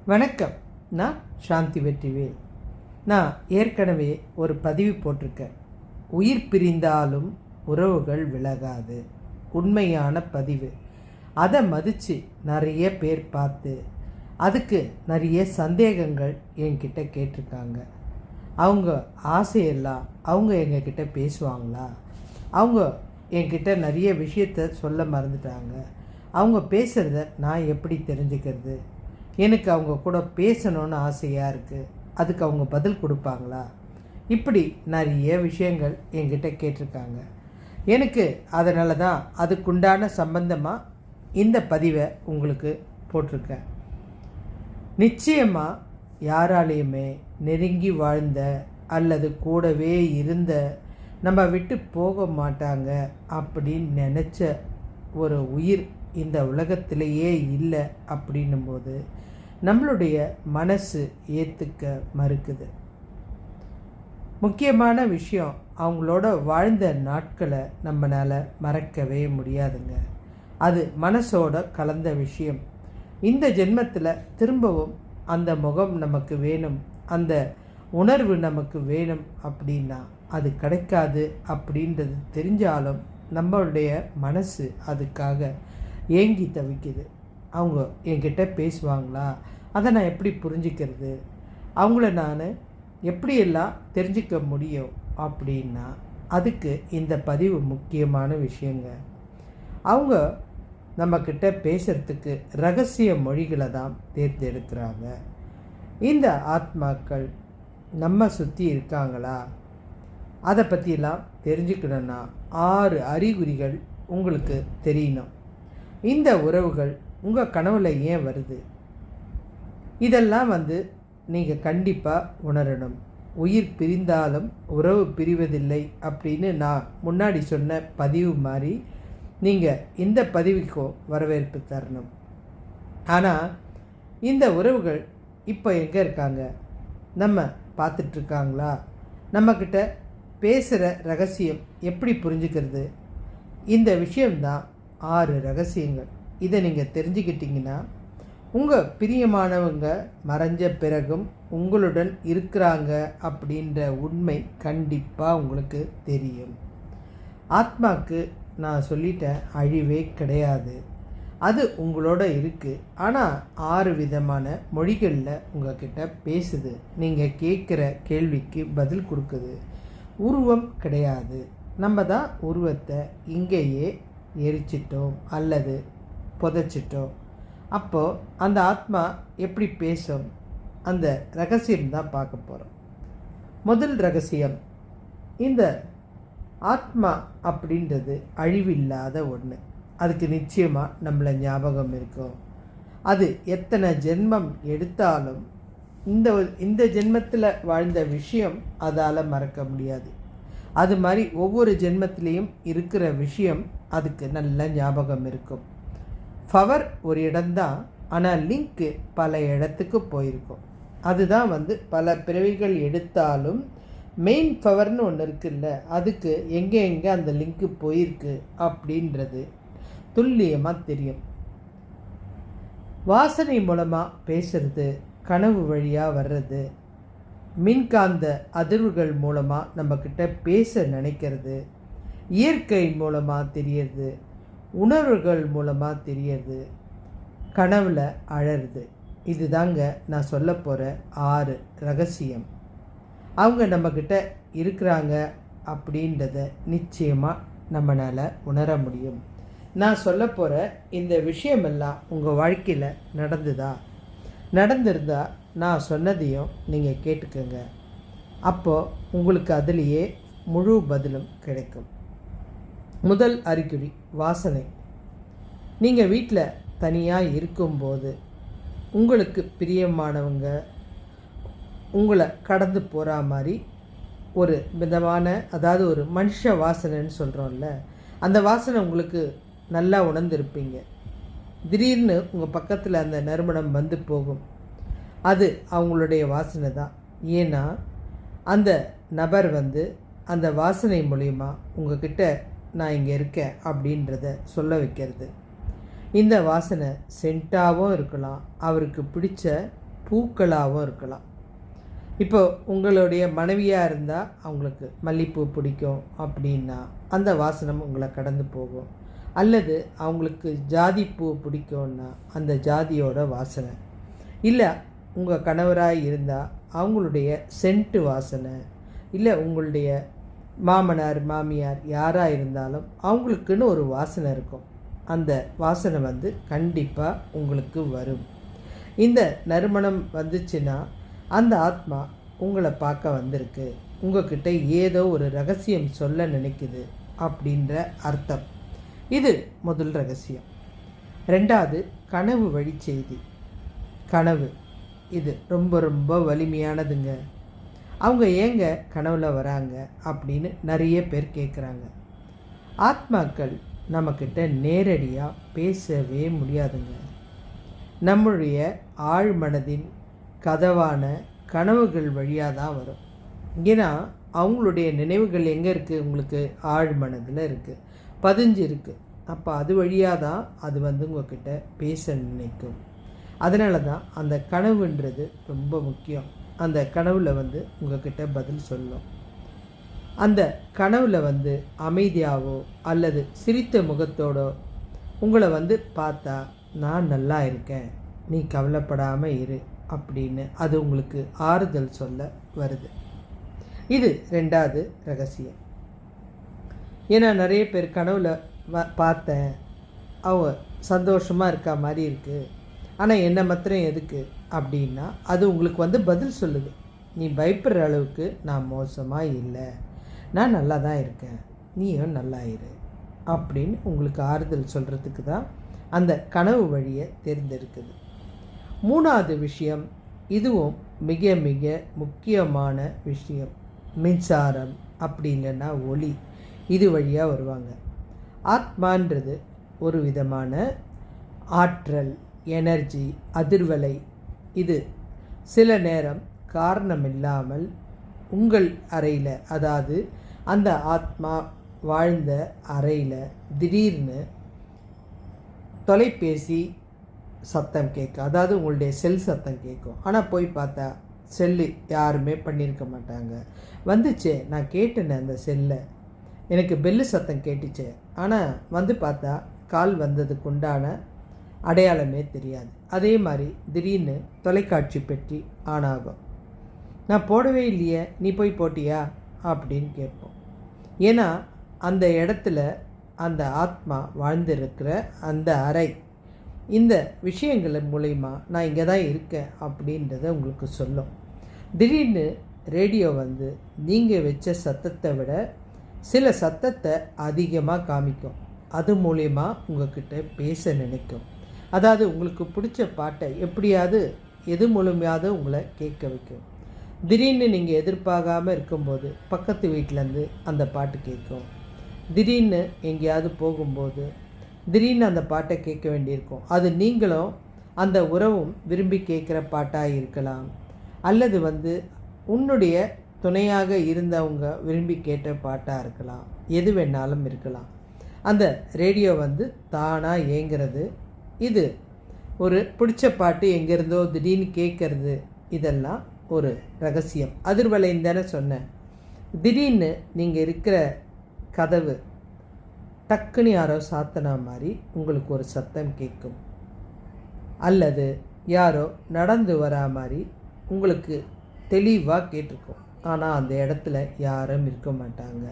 வணக்கம். நான் சாந்தி வெற்றிவேல். நான் ஏற்கனவே ஒரு பதிவு போட்டிருக்கேன். உயிர் பிரிந்தாலும் உறவுகள் விலகாது. உண்மையான பதிவு. அதை மதித்து நிறைய பேர் பார்த்து அதுக்கு நிறைய சந்தேகங்கள் என்கிட்ட கேட்டிருக்காங்க. அவங்க ஆசையெல்லாம் அவங்க எங்ககிட்ட பேசுவாங்களா? அவங்க என்கிட்ட நிறைய விஷயத்த சொல்ல மறந்துட்டாங்க. அவங்க பேசுகிறத நான் எப்படி தெரிஞ்சுக்கிறது? எனக்கு அவங்க கூட பேசணுன்னு ஆசையாக இருக்குது. அதுக்கு அவங்க பதில் கொடுப்பாங்களா? இப்படி நிறைய விஷயங்கள் என்கிட்ட கேட்டிருக்காங்க. எனக்கு அதனால தான் அதுக்குண்டான சம்பந்தமாக இந்த பதிவை உங்களுக்கு போட்டிருக்கேன். நிச்சயமாக யாராலையுமே நெருங்கி வாழ்ந்த அல்லது கூடவே இருந்த நம்ம விட்டு போக மாட்டாங்க அப்படின்னு நினச்ச ஒரு உயிர் இந்த உலகத்திலேயே இல்லை அப்படின்னும்போது நம்மளுடைய மனசு ஏற்றுக்க மறுக்குது. முக்கியமான விஷயம், அவங்களோட வாழ்ந்த நாட்களை நம்மளால் மறக்கவே முடியாதுங்க. அது மனசோட கலந்த விஷயம். இந்த ஜென்மத்தில் திரும்பவும் அந்த முகம் நமக்கு வேணும், அந்த உணர்வு நமக்கு வேணும் அப்படின்னா அது கிடைக்காது அப்படின்றது தெரிஞ்சாலும் நம்மளுடைய மனசு அதுக்காக ஏங்கி தவிக்குது. அவங்க என்கிட்ட பேசுவாங்களா? அதை நான் எப்படி புரிஞ்சுக்கிறது? அவங்கள நான் எப்படியெல்லாம் தெரிஞ்சிக்க முடியும் அப்படின்னா அதுக்கு இந்த பதிவு முக்கியமான விஷயங்க. அவங்க நம்மக்கிட்ட பேசுகிறதுக்கு ரகசிய மொழிகளை தான் தேர்ந்தெடுக்கிறாங்க. இந்த ஆத்மாக்கள் நம்ம சுற்றி இருக்காங்களா? அதை பற்றிலாம் தெரிஞ்சுக்கணுன்னா 6 அறிகுறிகள் உங்களுக்கு தெரியணும். இந்த உறவுகள் உங்கள் கனவுல ஏன் வருது? இதெல்லாம் நீங்கள் கண்டிப்பாக உணரணும். உயிர் பிரிந்தாலும் உறவு பிரிவதில்லை அப்படின்னு நான் முன்னாடி சொன்ன பதிவு மாதிரி நீங்கள் இந்த பதிவுக்கும் வரவேற்பு தரணும். ஆனால் இந்த உறவுகள் இப்போ எங்கே இருக்காங்க? நம்ம பார்த்துட்ருக்காங்களா? நம்மக்கிட்ட பேசுகிற ரகசியம் எப்படி புரிஞ்சுக்கிறது? இந்த விஷயம்தான் 6 ரகசியங்கள். இதை நீங்கள் தெரிஞ்சுக்கிட்டிங்கன்னா உங்கள் பிரியமானவங்க மறைஞ்ச பிறகும் உங்களுடன் இருக்கிறாங்க அப்படின்ற உண்மை கண்டிப்பாக உங்களுக்கு தெரியும். ஆத்மாக்கு நான் சொல்லிட்டேன், அழிவே கிடையாது. அது உங்களோட இருக்குது. ஆனால் 6 விதமான மொழிகளில் உங்கள்கிட்ட பேசுது. நீங்கள் கேட்குற கேள்விக்கு பதில் கொடுக்குது. உருவம் கிடையாது. நம்ம தான் உருவத்தை இங்கேயே எரிச்சிட்டோம் அல்லது புதைச்சிட்டோம். அப்போது அந்த ஆத்மா எப்படி பேசும்? அந்த ரகசியம்தான் பார்க்க போகிறோம். முதல் ரகசியம், இந்த ஆத்மா அப்படின்றது அழிவில்லாத ஒன்று. அதுக்கு நிச்சயமாக நம்மளை ஞாபகம் இருக்கும். அது எத்தனை ஜென்மம் எடுத்தாலும் இந்த ஜென்மத்தில் வாழ்ந்த விஷயம் அதால் மறக்க முடியாது. அது மாதிரி ஒவ்வொரு ஜென்மத்திலையும் இருக்கிற விஷயம் அதுக்கு நல்ல ஞாபகம் இருக்கும். பவர் ஒரு இடம்தான், ஆனால் லிங்க்கு பல இடத்துக்கு போயிருக்கும். அதுதான் பல பிறவிகள் எடுத்தாலும் மெயின் பவர்னு ஒன்று இருக்குல்ல, அதுக்கு எங்கே அந்த லிங்க்கு போயிருக்கு அப்படின்றது துல்லியமாக தெரியும். வாசனை மூலமாக பேசுறது, கனவு வழியாக வர்றது, மின்காந்த அதிர்வுகள் மூலமாக நம்மக்கிட்ட பேச நினைக்கிறது, இயற்கை மூலமாக தெரியறது, உணர்வுகள் மூலமாக தெரியறது, கனவில் அழறது. இதுதாங்க நான் சொல்ல போகிற 6 ரகசியம். அவங்க நம்மக்கிட்ட இருக்கிறாங்க அப்படின்றத நிச்சயமாக நம்மளால் உணர முடியும். நான் சொல்ல போகிற இந்த விஷயமெல்லாம் உங்கள் வாழ்க்கையில் நடந்திருந்தால் நான் சொன்னதையும் நீங்கள் கேட்டுக்கோங்க. அப்போது உங்களுக்கு அதுலேயே முழு பதிலும் கிடைக்கும். முதல் அறிகுறி, வாசனை. நீங்கள் வீட்டில் தனியாக இருக்கும்போது உங்களுக்கு பிரியமானவங்க உங்களை கடந்து போகிற மாதிரி ஒரு விதமான, அதாவது ஒரு மனுஷ வாசனைன்னு சொல்கிறோம்ல, அந்த வாசனை உங்களுக்கு நல்லா உணர்ந்திருப்பீங்க. திடீர்னு உங்கள் பக்கத்தில் அந்த நறுமணம் வந்து போகும். அது அவங்களுடைய வாசனை தான். ஏன்னா அந்த நபர் அந்த வாசனை மூலிமா உங்ககிட்ட நான் இங்கே இருக்கேன் அப்படின்றத சொல்ல வைக்கிறது. இந்த வாசனை சென்ட்டாகவும் இருக்கலாம், அவருக்கு பிடிச்ச பூக்களாகவும் இருக்கலாம். இப்போ உங்களுடைய மனைவியாக இருந்தால் அவங்களுக்கு மல்லிகைப்பூ பிடிக்கும் அப்படின்னா அந்த வாசனம் உங்களை கடந்து போகும். அல்லது அவங்களுக்கு ஜாதி பூ பிடிக்கும்னா அந்த ஜாதியோட வாசனை. இல்லை உங்கள் கணவராக இருந்தால் அவங்களுடைய சென்ட்டு வாசனை. இல்லை உங்களுடைய மாமனார் மாமியார் யாராக இருந்தாலும் அவங்களுக்குன்னு ஒரு வாசனை இருக்கும். அந்த வாசனை கண்டிப்பாக உங்களுக்கு வரும். இந்த நறுமணம் வந்துச்சுன்னா அந்த ஆத்மா உங்களை பார்க்க வந்திருக்கு, உங்ககிட்ட ஏதோ ஒரு ரகசியம் சொல்ல நினைக்குது அப்படின்ற அர்த்தம். இது முதல் ரகசியம். ரெண்டாவது, கனவு வழி செய்தி. கனவு இது ரொம்ப ரொம்ப வலிமையானதுங்க. அவங்க ஏங்க கனவுல வராங்க அப்படின்னு நிறைய பேர் கேட்குறாங்க. ஆத்மாக்கள் நம்மக்கிட்ட நேரடியாக பேசவே முடியாதுங்க. நம்முடைய ஆழ்மனதின் கதவான கனவுகள் வழியாக தான் வரும். ஏன்னா அவங்களுடைய நினைவுகள் எங்கே இருக்குது? உங்களுக்கு ஆழ்மனதில் இருக்குது, பதிஞ்சு இருக்குது. அப்போ அது வழியாக தான் அது உங்கள்கிட்ட பேச நினைக்கும். அதனால தான் அந்த கனவுன்றது ரொம்ப முக்கியம். அந்த கனவில் உங்கள்கிட்ட பதில் சொல்லும். அந்த கனவில் அமைதியாகவோ அல்லது சிரித்த முகத்தோடோ உங்களை பார்த்தா நான் நல்லா இருக்கேன், நீ கவலைப்படாமல் இரு அப்படின்னு அது உங்களுக்கு ஆறுதல் சொல்ல வருது. இது ரெண்டாவது ரகசியம். ஏன்னா நிறைய பேர் கனவுல பார்த்தேன், அவங்க சந்தோஷமாக இருக்கா மாதிரி இருக்குது, ஆனால் என்ன மாத்திரம் எதுக்கு அப்படின்னா அது உங்களுக்கு பதில் சொல்லுது. நீ பயப்படுற அளவுக்கு நான் மோசமாக இல்லை, நான் நல்லா தான் இருக்கேன், நீயும் நல்லா இரு அப்படின்னு உங்களுக்கு ஆறுதல் சொல்கிறதுக்கு தான் அந்த கனவு வழியை தேர்ந்தெடுக்குது. மூணாவது விஷயம், இதுவும் மிக மிக முக்கியமான விஷயம். மின்சாரம் அப்படி இல்லைன்னா ஒளி, இது வழியாக வருவாங்க. ஆத்மான்றது ஒரு விதமான ஆற்றல், எனர்ஜி, அதிர்வலை. இது சில நேரம் காரணமில்லாமல் உங்கள் அறையில், அதாவது அந்த ஆத்மா வாழ்ந்த அறையில் திடீர்னு தொலைபேசி சத்தம் கேட்கும். அதாவது உங்களுடைய செல் சத்தம் கேட்கும். ஆனால் போய் பார்த்தா செல்லு யாருமே பண்ணியிருக்க மாட்டாங்க. வந்துச்சே, நான் கேட்டேனே அந்த செல்லை, எனக்கு பெல்லு சத்தம் கேட்டுச்சே, ஆனால் பார்த்தா கால் வந்ததுக்கு உண்டான அடையாளமே தெரியாது. அதே மாதிரி திடீர்னு தொலைக்காட்சி பெட்டி ஆன் ஆகும். நான் போடவே இல்லையே, நீ போய் போட்டியா அப்படின்னு கேட்போம். ஏன்னா அந்த இடத்துல அந்த ஆத்மா வாழ்ந்திருக்கிற அந்த அறை இந்த விஷயங்கள் மூலயமா நான் இங்கே தான் இருக்கேன் அப்படின்றத உங்களுக்கு சொல்லும். திடீர்னு ரேடியோ நீங்கள் வச்ச சத்தத்தை விட சில சத்தத்தை அதிகமாக காமிக்கும். அது மூலயமா உங்கள்கிட்ட பேச நினைக்கும். அதாவது உங்களுக்கு பிடிச்ச பாட்டை எப்படியாவது எது மூலமாவது உங்களை கேட்க வைக்கும். திடீர்னு நீங்கள் எதிர்பார்க்காமல் இருக்கும்போது பக்கத்து வீட்டிலேருந்து அந்த பாட்டு கேட்கும். திடீர்னு எங்கேயாவது போகும்போது திடீர்னு அந்த பாட்டை கேட்க வேண்டியிருக்கும். அது நீங்களும் அந்த உறவும் விரும்பி கேட்குற பாட்டாக இருக்கலாம், அல்லது உன்னுடைய துணையாக இருந்தவங்க விரும்பி கேட்ட பாட்டாக இருக்கலாம், எது வேணாலும் இருக்கலாம். அந்த ரேடியோ தானாக இயங்கிறது. இது ஒரு பிடிச்ச பாட்டு எங்கேருந்தோ திடீர்னு கேட்குறது, இதெல்லாம் ஒரு ரகசியம். அதிர்வலைன்னு தானே சொன்னேன். திடீர்னு நீங்கள் இருக்கிற கதவு டக்குன்னு யாரோ சாத்தனா மாதிரி உங்களுக்கு ஒரு சத்தம் கேட்கும், அல்லது யாரோ நடந்து வரா மாதிரி உங்களுக்கு தெளிவாக கேட்டிருக்கும். ஆனால் அந்த இடத்துல யாரும் இருக்க மாட்டாங்க.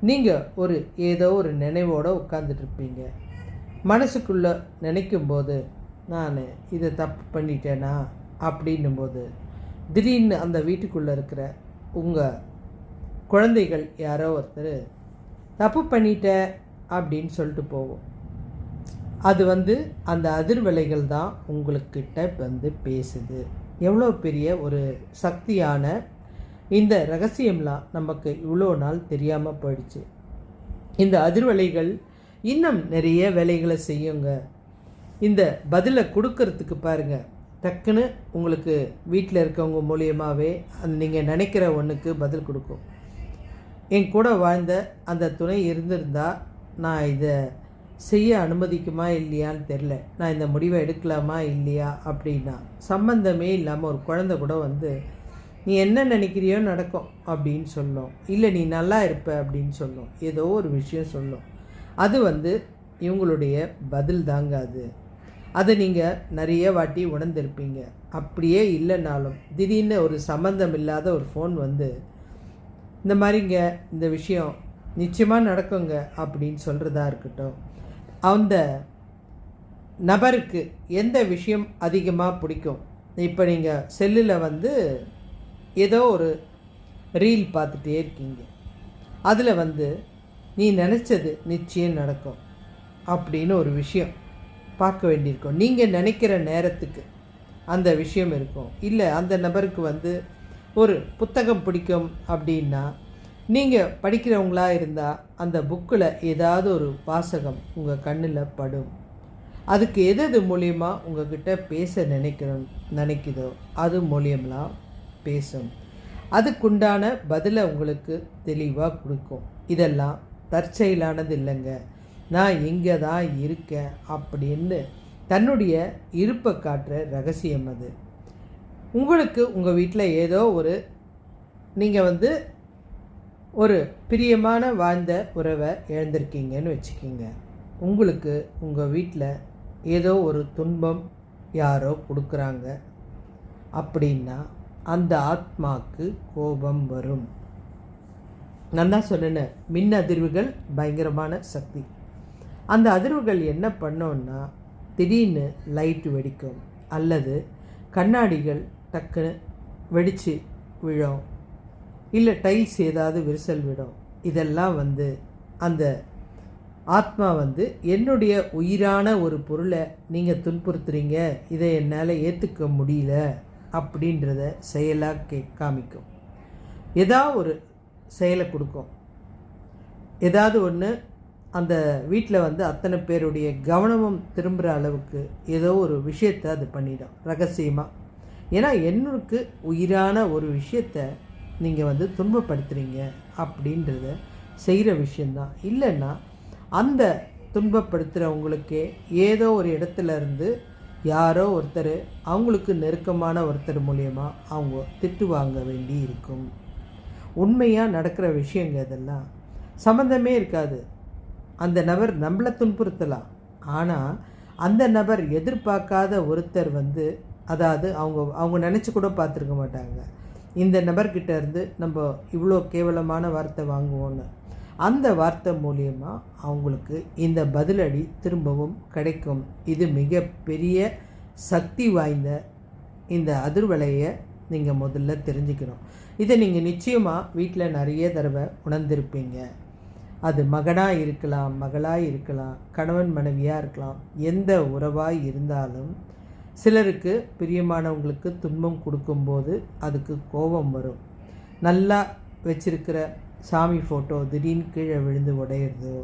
நீங்கள் ஏதோ ஒரு நினைவோடு உட்காந்துட்ருப்பீங்க. மனசுக்குள்ளே நினைக்கும்போது நான் இதை தப்பு பண்ணிட்டேனா அப்படின்னும்போது திடீர்னு அந்த வீட்டுக்குள்ளே இருக்கிற உங்கள் குழந்தைகள் யாரோ ஒருத்தர் தப்பு பண்ணிட்ட அப்படின்னு சொல்லிட்டு போவோம். அது அந்த அதிர்வலைகள் தான் உங்களுக்கிட்ட பேசுது. எவ்வளோ பெரிய ஒரு சக்தியான இந்த ரகசியம்லாம் நமக்கு இவ்வளோ நாள் தெரியாமல் போயிடுச்சு. இந்த அதிர்வலைகள் இன்னும் நிறைய வேலைகளை செய்யுங்க. இந்த பதிலை கொடுக்கறதுக்கு பாருங்கள், டக்குன்னு உங்களுக்கு வீட்டில் இருக்கவங்க மூலியமாகவே நீங்கள் நினைக்கிற ஒன்றுக்கு பதில் கொடுக்கும். என் கூட வாழ்ந்த அந்த துணை இருந்திருந்தால் நான் இதை செய்ய அனுமதிக்குமா இல்லையான்னு தெரில, நான் இந்த முடிவை எடுக்கலாமா இல்லையா அப்படின்னா, சம்பந்தமே இல்லாமல் ஒரு குழந்தை கூட வந்து நீ என்ன நினைக்கிறியோ நடக்கும் அப்படின்னு சொல்லும், இல்லை நீ நல்லா இருப்ப அப்படின்னு சொல்லும், ஏதோ ஒரு விஷயம் சொல்லும். அது வந்து இவங்களுடைய பதில் தாங்க அது. அதை நீங்கள் நிறைய வாட்டி உணர்ந்திருப்பீங்க. அப்படியே இல்லைனாலும் திடீர்னு ஒரு சம்மந்தம் இல்லாத ஒரு ஃபோன் வந்து இந்த மாதிரிங்க இந்த விஷயம் நிச்சயமாக நடக்குங்க அப்படின்னு சொல்கிறதா இருக்கட்டும். அந்த நபருக்கு எந்த விஷயம் அதிகமாக பிடிக்கும்? இப்போ நீங்கள் செல்லில் வந்து ஏதோ ஒரு ரீல் பார்த்துட்டே இருக்கீங்க, அதில் வந்து நீ நினச்சது நிச்சயம் நடக்கும் அப்படின்னு ஒரு விஷயம் பார்க்க வேண்டியிருக்கும். நீங்கள் நினைக்கிற நேரத்துக்கு அந்த விஷயம் இருக்கும். இல்லை அந்த நபருக்கு வந்து ஒரு புத்தகம் பிடிக்கும் அப்படின்னா, நீங்கள் படிக்கிறவங்களா இருந்தால் அந்த புக்கில் ஏதாவது ஒரு வாசகம் உங்கள் கண்ணில் படும். அதுக்கு எது மூலியமா உங்ககிட்ட பேச நினைக்குதோ அது மூலியம்லாம் பேசும். அதுக்குண்டான பதிலை உங்களுக்கு தெளிவாக கொடுக்கும். இதெல்லாம் தற்செயலானது இல்லைங்க, நான் இங்கே தான் இருக்கேன் அப்படின்னு தன்னுடைய இருப்பை காட்டுற ரகசியம் அது. உங்களுக்கு உங்கள் வீட்டில் ஏதோ ஒரு நீங்கள் வந்து ஒரு பிரியமான வாழ்ந்த உறவை இழந்திருக்கீங்கன்னு வச்சுக்கிங்க. உங்களுக்கு உங்கள் வீட்டில் ஏதோ ஒரு துன்பம் யாரோ கொடுக்குறாங்க அப்படின்னா அந்த ஆத்மாவுக்கு கோபம் வரும். நான் தான் சொன்னேன், மின் அதிர்வுகள் பயங்கரமான சக்தி. அந்த அதிர்வுகள் என்ன பண்ணோன்னா, திடீர்னு லைட்டு வெடிக்கும், அல்லது கண்ணாடிகள் டக்குன்னு வெடித்து விழும், இல்லை டைல்ஸ் ஏதாவது விரிசல் விடும். இதெல்லாம் வந்து அந்த ஆத்மா வந்து என்னுடைய உயிரான ஒரு பொருளை நீங்கள் துன்புறுத்துறீங்க, இதை என்னால் ஏற்றுக்க முடியல அப்படின்றத செயலாக காமிக்கும். ஏதாவது ஒரு செயலை கொடுக்கும். ஏதாவது ஒன்று அந்த வீட்டில் வந்து அத்தனை பேருடைய கவனமும் திரும்புகிற அளவுக்கு ஏதோ ஒரு விஷயத்தை அது பண்ணிடும் ரகசியமாக. ஏன்னா என்னுக்கு உயிரான ஒரு விஷயத்தை நீங்கள் வந்து துன்பப்படுத்துகிறீங்க அப்படின்றத செய்கிற விஷயந்தான். இல்லைன்னா அந்த துன்பப்படுத்துகிறவங்களுக்கே ஏதோ ஒரு இடத்துல இருந்து யாரோ ஒருத்தர், அவங்களுக்கு நெருக்கமான ஒருத்தர் மூலியமாக அவங்க திட்டு வாங்க வேண்டி இருக்கும். உண்மையாக நடக்கிற விஷயங்க இதெல்லாம். சம்மந்தமே இருக்காது. அந்த நபர் நம்மளை துன்புறுத்தலாம், ஆனால் அந்த நபர் எதிர்பார்க்காத ஒருத்தர் வந்து, அதாவது அவங்க நினச்சி கூட பார்த்துருக்க மாட்டாங்க இந்த நபர்கிட்ட இருந்து நம்ம இவ்வளோ கேவலமான வார்த்தை வாங்குவோன்னு. அந்த வார்த்தை மூலியமாக அவங்களுக்கு இந்த பதிலடி திரும்பவும் கிடைக்கும். இது மிகப்பெரிய சக்தி வாய்ந்த இந்த அதிர்வலையை நீங்கள் முதல்ல தெரிஞ்சுக்கணும். இதை நீங்கள் நிச்சயமாக வீட்டில் நிறைய தடவை உணர்ந்திருப்பீங்க. அது மகனாக இருக்கலாம், மகளாக இருக்கலாம், கணவன் மனைவியாக இருக்கலாம், எந்த உறவாக இருந்தாலும் சிலருக்கு பிரியமானவங்களுக்கு துன்பம் கொடுக்கும்போது அதுக்கு கோபம் வரும். நல்லா வச்சிருக்கிற சாமி ஃபோட்டோ திடீர்னு கீழே விழுந்து உடையிறதோ,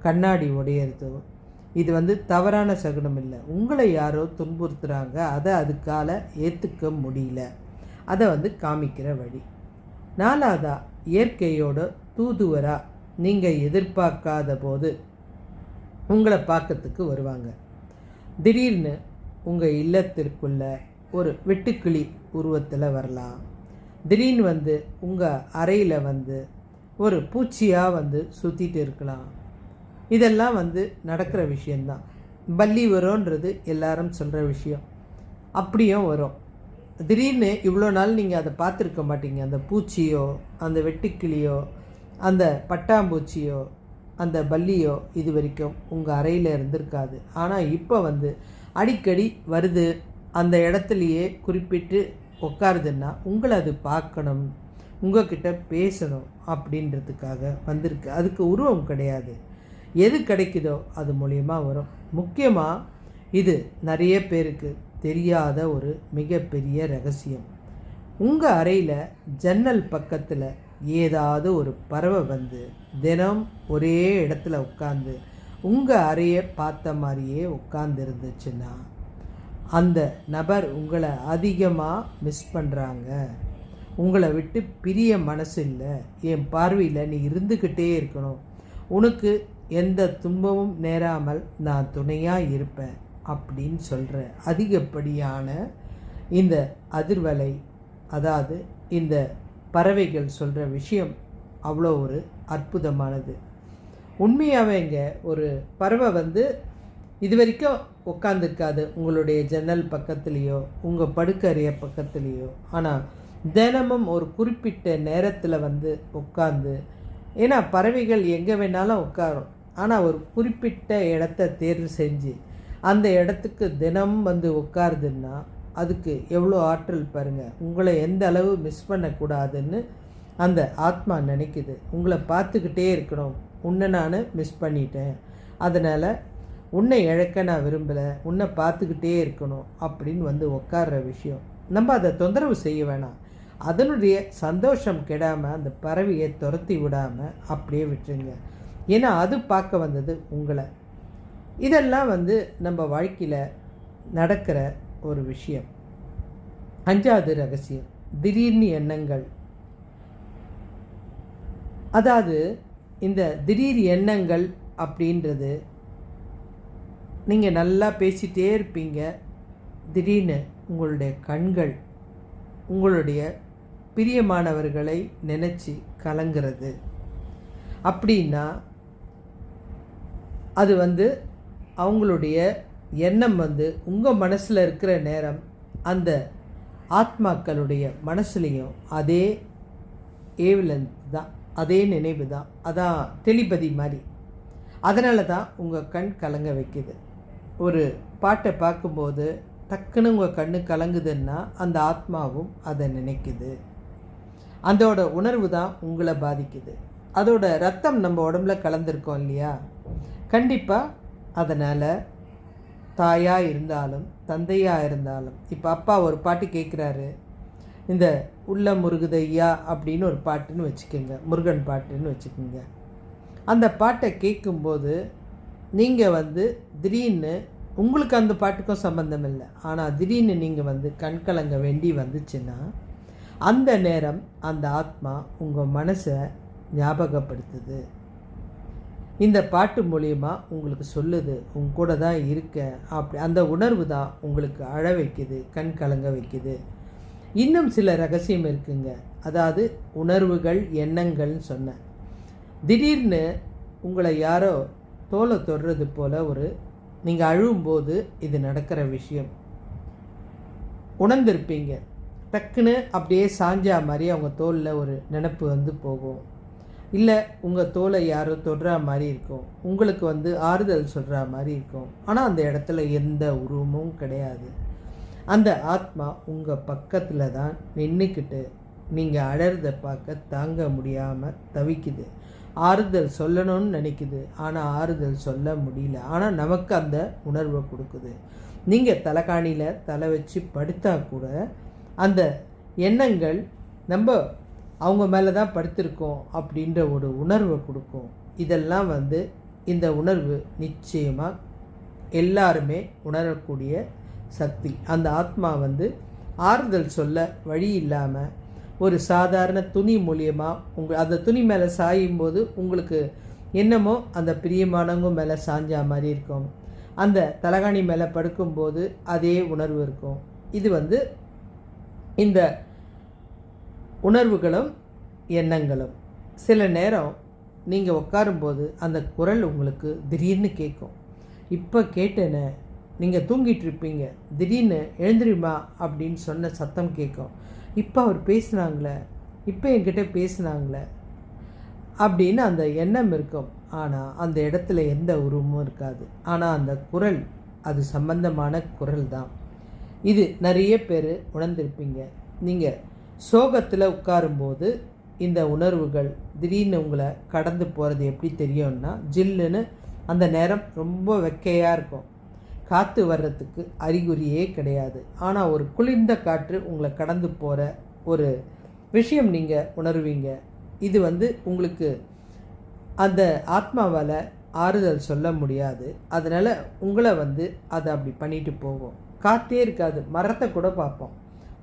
கண்ணாடி உடையிறதோ, இது வந்து தவறான சகுனம் இல்லை. உங்களை யாரோ துன்புறுத்துகிறாங்க, அதை அதுக்கால ஏற்றுக்க முடியல, அதை வந்து காமிக்கிற வழி. நாலாவதா, இயற்கையோட தூதுவராக நீங்கள் எதிர்பார்க்காத போது உங்களை பார்க்கறதுக்கு வருவாங்க. திடீர்னு உங்கள் இல்லத்திற்குள்ள ஒரு வெட்டுக்கிளி உருவத்தில் வரலாம். திடீர்னு வந்து உங்கள் அறையில் வந்து ஒரு பூச்சியாக வந்து சுற்றிட்டு இருக்கலாம். இதெல்லாம் வந்து நடக்கிற விஷயந்தான். பல்லி வரும்ன்றது எல்லாரும் சொல்கிற விஷயம். அப்படியும் வரும். திடீர்னு இவ்வளோ நாள் நீங்கள் அதை பார்த்துருக்க மாட்டீங்க. அந்த பூச்சியோ, அந்த வெட்டுக்கிளியோ, அந்த பட்டாம்பூச்சியோ, அந்த பல்லியோ இது வரைக்கும் உங்கள் அறையில் இருந்திருக்காது. ஆனால் இப்போ வந்து அடிக்கடி வருது, அந்த இடத்துலையே குறிப்பிட்டு உட்காருதுன்னா உங்களை அது பார்க்கணும், உங்கள்கிட்ட பேசணும் அப்படின்றதுக்காக வந்திருக்கு. அதுக்கு உருவம் கிடையாது. எது கிடைக்குதோ அது மூலயமா வரும். முக்கியமாக இது நிறைய பேருக்கு தெரியாத ஒரு மிகப்பெரிய ரகசியம். உங்கள் அறையில் ஜன்னல் பக்கத்தில் ஏதாவது ஒரு பறவை வந்து தினம் ஒரே இடத்துல உட்காந்து உங்கள் அறையை பார்த்த மாதிரியே உட்கார்ந்து இருந்துச்சுன்னா அந்த நபர் உங்களை அதிகமாக மிஸ் பண்ணுறாங்க. உங்களை விட்டு பிரிய மனசு இல்லை, என் பார்வையில் நீ இருந்துக்கிட்டே இருக்கணும், உனக்கு எந்த துன்பமும் நேராமல் நான் துணையாக இருப்பேன் அப்படின்னு சொல்கிற அதிகப்படியான இந்த அதிர்வலை, அதாவது இந்த பறவைகள் சொல்கிற விஷயம் அவ்வளோ ஒரு அற்புதமானது. உண்மையாகவேங்க ஒரு பறவை இது வரைக்கும் உட்காந்துருக்காது உங்களுடைய ஜன்னல் பக்கத்துலேயோ உங்கள் படுக்கறைய பக்கத்துலேயோ. ஆனால் தினமும் ஒரு குறிப்பிட்ட நேரத்தில் உட்காந்து, ஏன்னா பறவைகள் எங்கே வேணாலும் உட்காரும், ஆனால் ஒரு குறிப்பிட்ட இடத்த தேர்வு செஞ்சு அந்த இடத்துக்கு தினமும் உட்காருதுன்னா அதுக்கு எவ்வளோ ஆற்றல் பாருங்கள். உங்களை எந்த அளவு மிஸ் பண்ணக்கூடாதுன்னு அந்த ஆத்மா நினைக்குது. உங்களை பார்த்துக்கிட்டே இருக்கணும். உன்னை நான் மிஸ் பண்ணிட்டேன், அதனால் உன்னை இழக்க நான் விரும்பலை, உன்னை பார்த்துக்கிட்டே இருக்கணும் அப்படின்னு உட்கார்ற விஷயம். நம்ம அதை தொந்தரவு செய்ய வேணாம். அதனுடைய சந்தோஷம் கெடாமல் அந்த பறவையை துரத்தி விடாமல் அப்படியே விட்டுருங்க. ஏன்னா அது பார்க்க வந்தது உங்களை. இதெல்லாம் நம்ம வாழ்க்கையில் நடக்கிற ஒரு விஷயம். 5வது ரகசியம், திடீர்னு எண்ணங்கள். அதாவது இந்த திடீர் எண்ணங்கள் அப்படின்றது, நீங்கள் நல்லா பேசிகிட்டே இருப்பீங்க, திடீர்னு உங்களுடைய கண்கள் உங்களுடைய பிரியமானவர்களை நினச்சி கலங்கிறது. அப்படின்னா அது அவங்களுடைய எண்ணம் உங்கள் மனசில் இருக்கிற நேரம் அந்த ஆத்மாக்களுடைய மனசுலேயும் அதே ஏவிலன்ஸ் தான், அதே நினைவு தான். அதான் டெலிபதி மாதிரி. அதனால தான் உங்கள் கண் கலங்க வைக்குது. ஒரு பாட்டை பார்க்கும்போது டக்குன்னு உங்கள் கண்ணு கலங்குதுன்னா அந்த ஆத்மாவும் அதை நினைக்குது. அதோட உணர்வு தான் உங்களை பாதிக்குது. அதோட ரத்தம் நம்ம உடம்புல கலந்துருக்கோம் இல்லையா, கண்டிப்பாக. அதனால் தாயாக இருந்தாலும் தந்தையாக இருந்தாலும், இப்போ அப்பா ஒரு பாட்டு கேட்குறாரு, இந்த உள்ள முருகுதையா அப்படின்னு ஒரு பாட்டுன்னு வச்சுக்கோங்க, முருகன் பாட்டுன்னு வச்சுக்கோங்க. அந்த பாட்டை கேட்கும்போது நீங்கள் திடீர்னு உங்களுக்கு அந்த பாட்டுக்கும் சம்பந்தம் இல்லை, ஆனால் திடீர்னு நீங்கள் கண் கலங்க வேண்டி வந்துச்சுன்னா அந்த நேரம் அந்த ஆத்மா உங்கள் மனசை ஞாபகப்படுத்துது. இந்த பாட்டு மூலிமா உங்களுக்கு சொல்லுது, உங்க கூட தான் இருக்க. அப்படி அந்த உணர்வு தான் உங்களுக்கு அழ வைக்குது, கண் கலங்க வைக்குது. இன்னும் சில ரகசியம் இருக்குங்க. அதாவது உணர்வுகள், எண்ணங்கள்னு சொன்னேன். திடீர்னு உங்களை யாரோ தோலை தொடுறது போல் நீங்கள் அழுவும்போது இது நடக்கிற விஷயம் உணர்ந்திருப்பீங்க. டக்குன்னு அப்படியே சாஞ்சா மாதிரி அவங்க தோலில் ஒரு நினப்பு போகும். இல்லை உங்கள் தோலை யாரோ தொடுற மாதிரி இருக்கும், உங்களுக்கு ஆறுதல் சொல்கிற மாதிரி இருக்கும். ஆனால் அந்த இடத்துல எந்த உருவமும் கிடையாது. அந்த ஆத்மா உங்கள் பக்கத்தில் தான் நின்றுக்கிட்டு நீங்கள் அழறதை பார்க்க தாங்க முடியாமல் தவிக்குது. ஆறுதல் சொல்லணும்னு நினைக்குது, ஆனால் ஆறுதல் சொல்ல முடியல. ஆனால் நமக்கு அந்த உணர்வை கொடுக்குது. நீங்கள் தலைகாணியில் தலை வச்சு படுத்தா கூட அந்த எண்ணங்கள் நம்ம அவங்க மேலே தான் படுத்திருக்கோம் அப்படின்ற ஒரு உணர்வை கொடுக்கும். இதெல்லாம் இந்த உணர்வு நிச்சயமாக எல்லாருமே உணரக்கூடிய சக்தி. அந்த ஆத்மா ஆறுதல் சொல்ல வழி இல்லாமல் ஒரு சாதாரண துணி மூலியமாக அந்த துணி மேலே சாயும்போது உங்களுக்கு என்னமோ அந்த பிரியமானவங்க மேலே சாஞ்சா மாதிரி இருக்கும். அந்த தலகாணி மேலே படுக்கும்போது அதே உணர்வு இருக்கும். இது இந்த உணர்வுகளும் எண்ணங்களும். சில நேரம் நீங்கள் உட்காரும்போது அந்த குரல் உங்களுக்கு திடீர்னு கேட்கும். இப்போ கேட்டேனே, நீங்கள் தூங்கிட்டு இருப்பீங்க, திடீர்னு எழுந்திரிமா அப்படின்னு சொன்ன சத்தம் கேட்கும். இப்போ அவர் பேசுனாங்களே, இப்போ என்கிட்ட பேசுனாங்களே அப்படின்னு அந்த எண்ணம் இருக்கும். ஆனால் அந்த இடத்துல எந்த உருவமும் இருக்காது. ஆனால் அந்த குரல் அது சம்பந்தமான குரல் தான். இது நிறைய பேர் உணர்ந்திருப்பீங்க. நீங்கள் சோகத்தில் உட்காரும்போது இந்த உணர்வுகள் திடீர்னு உங்களை கடந்து போகிறது எப்படி தெரியும்னா, ஜில்லுன்னு அந்த நேரம் ரொம்ப வெக்கையாக இருக்கும், காற்று வர்றதுக்கு அறிகுறியே கிடையாது. ஆனால் ஒரு குளிர்ந்த காற்று உங்களை கடந்து போகிற ஒரு விஷயம் நீங்கள் உணர்வீங்க. இது உங்களுக்கு அந்த ஆத்மாவால் ஆறுதல் சொல்ல முடியாது. அதனால் உங்களை அதை அப்படி பண்ணிட்டு போகும். காற்றே இருக்காது, மரத்தை கூட பார்ப்போம்,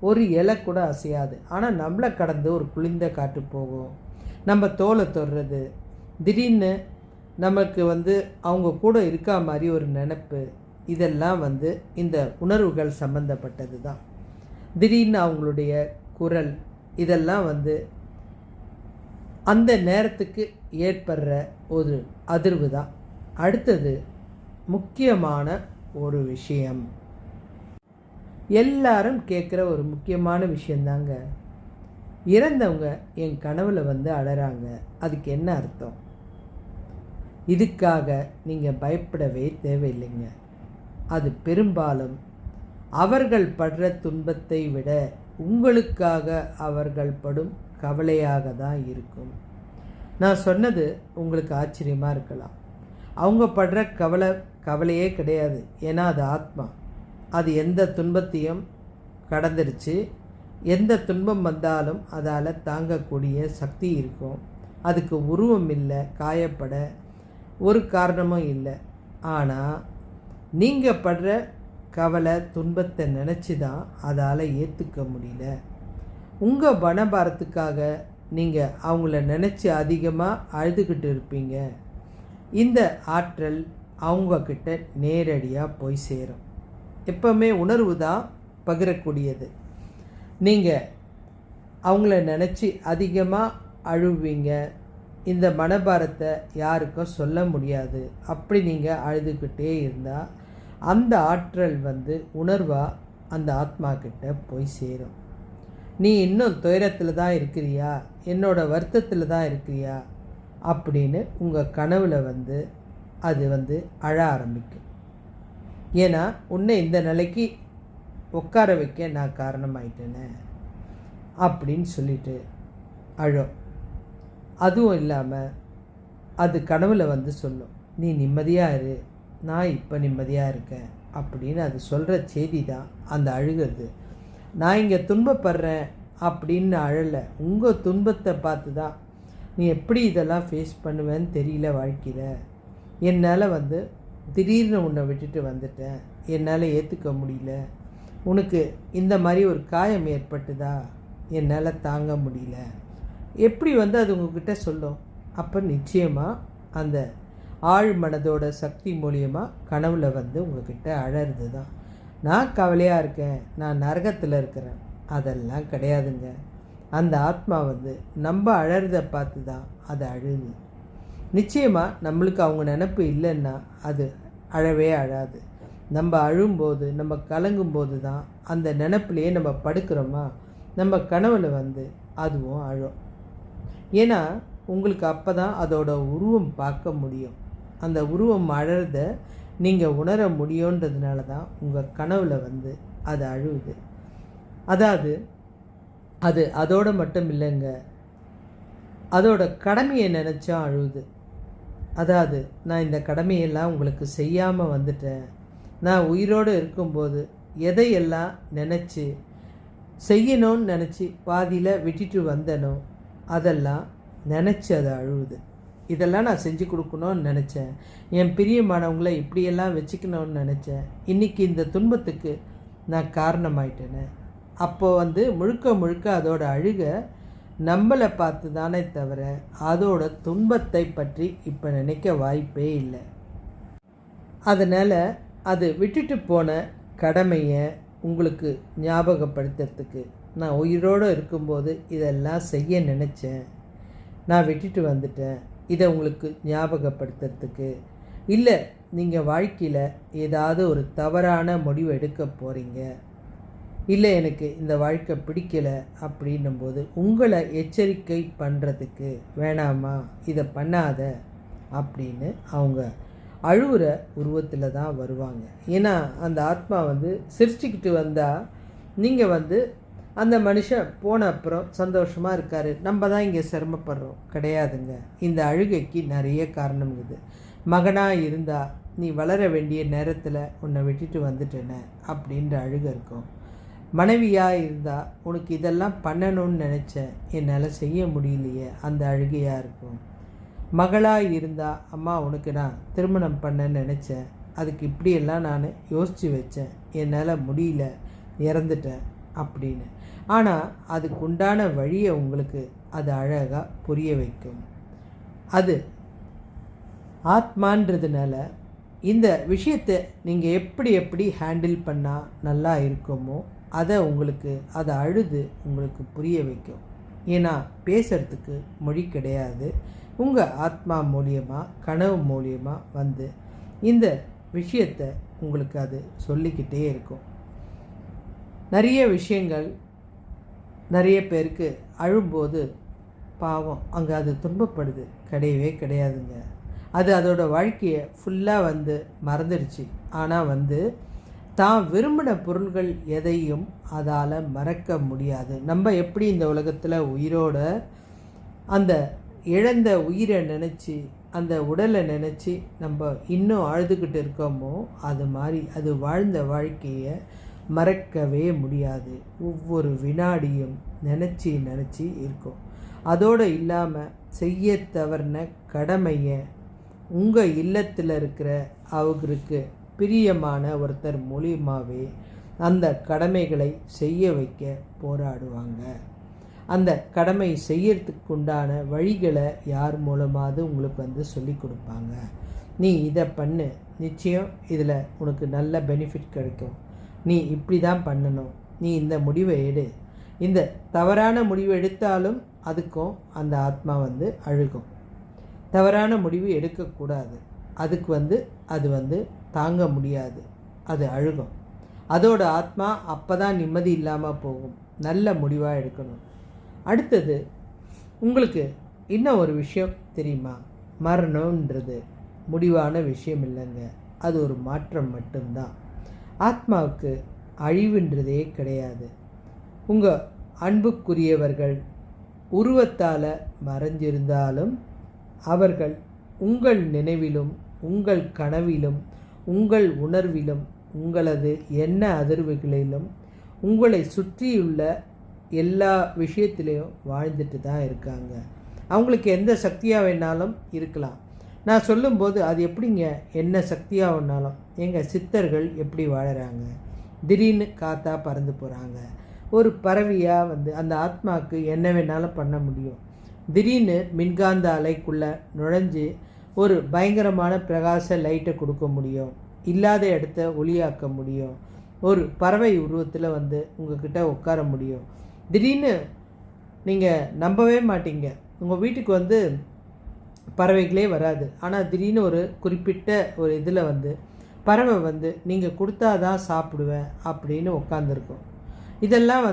ஒரு இலை கூட அசையாது. ஆனால் நம்மளை கடந்து ஒரு குளிர்ந்த காற்று போகும். நம்ம தோலை தொடுறது, திடீர்னு நமக்கு அவங்க கூட இருக்கா மாதிரி ஒரு நினப்பு, இதெல்லாம் இந்த உணர்வுகள் சம்பந்தப்பட்டது தான். திடீர்னு அவங்களுடைய குரல், இதெல்லாம் அந்த நேரத்துக்கு ஏற்படுற ஒரு அதிர்வு தான். அடுத்தது முக்கியமான ஒரு விஷயம், எல்லாரும் கேட்குற ஒரு முக்கியமான விஷயந்தாங்க. இறந்தவங்க என் கனவில் அழறாங்க, அதுக்கு என்ன அர்த்தம்? இதுக்காக நீங்கள் பயப்படவே தேவையில்லைங்க. அது பெரும்பாலும் அவர்கள் படுற துன்பத்தை விட உங்களுக்காக அவர்கள் படும் கவலையாக தான் இருக்கும். நான் சொன்னது உங்களுக்கு ஆச்சரியமாக இருக்கலாம். அவங்க படுற கவலையே கிடையாது. ஏன்னா அது ஆத்மா. அது எந்த துன்பத்தையும் கடந்துருச்சு. எந்த துன்பம் வந்தாலும் அதால் தாங்கக்கூடிய சக்தி இருக்கும். அதுக்கு உருவம் இல்லை, காயப்பட ஒரு காரணமும் இல்லை. ஆனால் நீங்கள் படுற கவலை துன்பத்தை நினச்சி தான் அதால் ஏற்றுக்க முடியல. உங்கள் பணபாரத்துக்காக நீங்கள் அவங்கள நினச்சி அதிகமாக அழுதுகிட்டு இருப்பீங்க. இந்த ஆற்றல் அவங்கக்கிட்ட நேரடியாக போய் சேரும். எப்போவுமே உணர்வு தான் பகிரக்கூடியது. நீங்கள் அவங்கள நினச்சி அதிகமாக அழுவீங்க. இந்த மனபாரத்தை யாருக்கும் சொல்ல முடியாது. அப்படி நீங்கள் அழுதுகிட்டே இருந்தால் அந்த ஆற்றல் உணர்வாக அந்த ஆத்மா கிட்ட போய் சேரும். நீ இன்னும் துயரத்தில் தான் இருக்கிறியா, என்னோட வருத்தத்தில் தான் இருக்கிறியா அப்படின்னு உங்கள் கனவில் அது அழ ஆரம்பிக்கும். ஏன்னா உன்னை இந்த நிலைக்கு உட்கார வைக்க நான் காரணமாயிட்டேனே அப்படின்னு சொல்லிட்டு அழும். அதுவும் இல்லாமல் அது கனவில் சொல்லும், நீ நிம்மதியாக இரு, நான் இப்போ நிம்மதியாக இருக்கேன் அப்படின்னு அது சொல்கிற செய்தி தான் அந்த அழுகிறது. நான் இங்கே துன்பப்படுறேன் அப்படின்னு அழலை, உங்கள் துன்பத்தை பார்த்து தான். நீ எப்படி இதெல்லாம் ஃபேஸ் பண்ணுவேன்னு தெரியல வாழ்க்கையில். என்னால் திடீர்னு உன்னை விட்டுட்டு வந்துட்டேன், என்னால் ஏற்றுக்க முடியல. உனக்கு இந்த மாதிரி ஒரு காயம் ஏற்பட்டுதா, என்னால் தாங்க முடியல. எப்படி அது உங்ககிட்ட சொல்லும்? அப்போ நிச்சயமாக அந்த ஆழ் மனதோட சக்தி மூலியமாக கனவில் உங்ககிட்ட அழறது தான். நான் கவலையாக இருக்கேன், நான் நரகத்தில் இருக்கிறேன், அதெல்லாம் கிடையாதுங்க. அந்த ஆத்மா நம்ம அழறதை பார்த்து தான் அது அழுது. நிச்சயமாக நம்மளுக்கு அவங்க நினப்பு இல்லைன்னா அது அழவே அழாது. நம்ம அழும்போது, நம்ம கலங்கும்போது தான் அந்த நினப்புலையே நம்ம படுக்கிறோமா, நம்ம கனவில் அதுவும் அழும். ஏன்னா உங்களுக்கு அப்போ தான் அதோட உருவம் பார்க்க முடியும். அந்த உருவம் அழறத நீங்கள் உணர முடியுன்றதுனால தான் உங்கள் கனவில் அது அழுவுது. அதாவது அது அதோடு மட்டும் இல்லைங்க, அதோட கடமையை நினச்சா அழுவுது. அதாவது நான் இந்த கடமையெல்லாம் உங்களுக்கு செய்யாமல் வந்துட்டேன், நான் உயிரோடு இருக்கும்போது எதையெல்லாம் நினச்சி செய்யணும்னு நினச்சி பாதியில் விட்டுட்டு வந்தனோ அதெல்லாம் நினச்சி அதை அழுவுது. இதெல்லாம் நான் செஞ்சு கொடுக்கணும்னு நினச்சேன், என் பிரியமானவங்கள இப்படியெல்லாம் வச்சுக்கணும்னு நினச்சேன், இன்றைக்கி இந்த துன்பத்துக்கு நான் காரணமாயிட்டேனே. அப்போது முழுக்க முழுக்க அதோட அழுக நம்மளை பார்த்து தானே தவிர அதோட துன்பத்தை பற்றி இப்போ நினைக்க வாய்ப்பே இல்லை. அதனால் அது விட்டுட்டு போன கடமையை உங்களுக்கு ஞாபகப்படுத்துறதுக்கு, நான் உயிரோடு இருக்கும்போது இதெல்லாம் செய்ய நினச்சேன், நான் விட்டுட்டு வந்துட்டேன், இதை உங்களுக்கு ஞாபகப்படுத்துறதுக்கு. இல்லை நீங்கள் வாழ்க்கையில் ஏதாவது ஒரு தவறான முடிவு எடுக்க போகிறீங்க, இல்லை எனக்கு இந்த வாழ்க்கை பிடிக்கலை அப்படின்னும்போது உங்களை எச்சரிக்கை பண்ணுறதுக்கு, வேணாமா இதை பண்ணாத அப்படின்னு அவங்க அழுகிற உருவத்தில் தான் வருவாங்க. ஏன்னா அந்த ஆத்மா சிரிச்சுக்கிட்டு வந்தால் நீங்கள் அந்த மனுஷன் போன அப்புறம் சந்தோஷமாக இருக்கார், நம்ம தான் இங்கே சிரமப்படுறோம் கிடையாதுங்க. இந்த அழுகைக்கு நிறைய காரணம் இருக்குது. மகனாக இருந்தால் நீ வளர வேண்டிய நேரத்தில் உன்னை விட்டுட்டு வந்துட்டேனே அப்படின்ற அழுகை இருக்கும். மனைவியாக இருந்தால் உனக்கு இதெல்லாம் பண்ணணும்னு நினச்சேன், என்னால் செய்ய முடியலையே, அந்த அழுகையாக இருக்கும். மகளாக இருந்தால் அம்மா உனக்கு நான் திருமணம் பண்ணேன்னு நினச்சேன், அதுக்கு இப்படியெல்லாம் நான் யோசித்து வச்சேன், என்னால் முடியல, இறந்துட்டேன் அப்படின்னு. ஆனால் அதுக்குண்டான வழியை உங்களுக்கு அது அழகாக புரிய வைக்கும். அது ஆத்மான்றதுனால இந்த விஷயத்தை நீங்கள் எப்படி எப்படி ஹேண்டில் பண்ணால் நல்லா இருக்குமோ அதை அதை அழுது உங்களுக்கு புரிய வைக்கும். ஏன்னா பேசுகிறதுக்கு மொழி கிடையாது. உங்கள் ஆத்மா மூலியமாக கனவு மூலியமாக வந்து இந்த விஷயத்தை உங்களுக்கு அது சொல்லிக்கிட்டே இருக்கும். நிறைய விஷயங்கள் நிறைய பேருக்கு அழும்போது பாவம் அங்கே அது துன்பப்படுது. கிடையவே கிடையாதுங்க. அதோட வாழ்க்கையை ஃபுல்லாக மறந்துடுச்சு. ஆனால் தான் விரும்பின பொருள்கள் எதையும் அதால் மறக்க முடியாது. நம்ம எப்படி இந்த உலகத்தில் உயிரோட அந்த இழந்த உயிரை நினச்சி அந்த உடலை நினச்சி நம்ம இன்னும் அழுதுகிட்டு இருக்கோமோ அது மாதிரி அது வாழ்ந்த வாழ்க்கையை மறக்கவே முடியாது. ஒவ்வொரு வினாடியும் நினச்சி இருக்கும். அதோடு இல்லாமல் செய்ய தவறின கடமையை உங்கள் இல்லத்தில் இருக்கிற அவருக்கு பிரியமான ஒருத்தர் மூலியமாகவே அந்த கடமைகளை செய்ய வைக்க போராடுவாங்க. அந்த கடமை செய்யறதுக்கு உண்டான வழிகளை யார் மூலமாவது உங்களுக்கு சொல்லி கொடுப்பாங்க. நீ இதை பண்ணு, நிச்சயம் இதில் உனக்கு நல்ல பெனிஃபிட் கிடைக்கும், நீ இப்படி தான் பண்ணணும், நீ இந்த முடிவை எடு. இந்த தவறான முடிவு எடுத்தாலும் அதுக்கும் அந்த ஆத்மா அழுகும். தவறான முடிவு எடுக்கக்கூடாது. அதுக்கு அது தாங்க முடியாது, அது அழுகும். அதோட ஆத்மா அப்போ தான் நிம்மதி இல்லாமல் போகும். நல்ல முடிவாக எடுக்கணும். அடுத்தது உங்களுக்கு இன்னும் ஒரு விஷயம் தெரியுமா? மரணம்ன்றது முடிவான விஷயம் இல்லைங்க, அது ஒரு மாற்றம் மட்டும்தான். ஆத்மாவுக்கு அழிவுன்றதே கிடையாது. உங்கள் அன்புக்குரியவர்கள் உருவத்தால் மறைஞ்சிருந்தாலும் அவர்கள் உங்கள் நினைவிலும் உங்கள் கனவிலும் உங்கள் உணர்விலும் உங்களது எண்ண அதிர்வுகளிலும் உங்களை சுற்றியுள்ள எல்லா விஷயத்திலையும் வாழ்ந்துட்டு தான் இருக்காங்க. அவங்களுக்கு எந்த சக்தியாக வேணாலும் இருக்கலாம். நான் சொல்லும்போது அது எப்படிங்க என்ன சக்தியாக வேணாலும்? எங்கள் சித்தர்கள் எப்படி வாழறாங்க? திடீர்னு காற்றா பறந்து போகிறாங்க. ஒரு பறவையாக அந்த ஆத்மாவுக்கு என்ன வேணாலும் பண்ண முடியும். திடீர்னு மின்காந்த அலைக்குள்ளே நுழைஞ்சு ஒரு பயங்கரமான பிரகாச லைட்டை கொடுக்க முடியும். இல்லாத இடத்த ஒளியாக்க முடியும். ஒரு பறவை உருவத்தில் உங்ககிட்ட உட்கார முடியும். திடீர்னு நீங்கள் நம்பவே மாட்டீங்க, உங்கள் வீட்டுக்கு பறவைகளே வராது. ஆனால் திடீர்னு ஒரு குறிப்பிட்ட ஒரு இதில் பறவை நீங்கள் கொடுத்தாதான் சாப்பிடுவேன் அப்படின்னு உட்காந்துருக்கும். இதெல்லாம்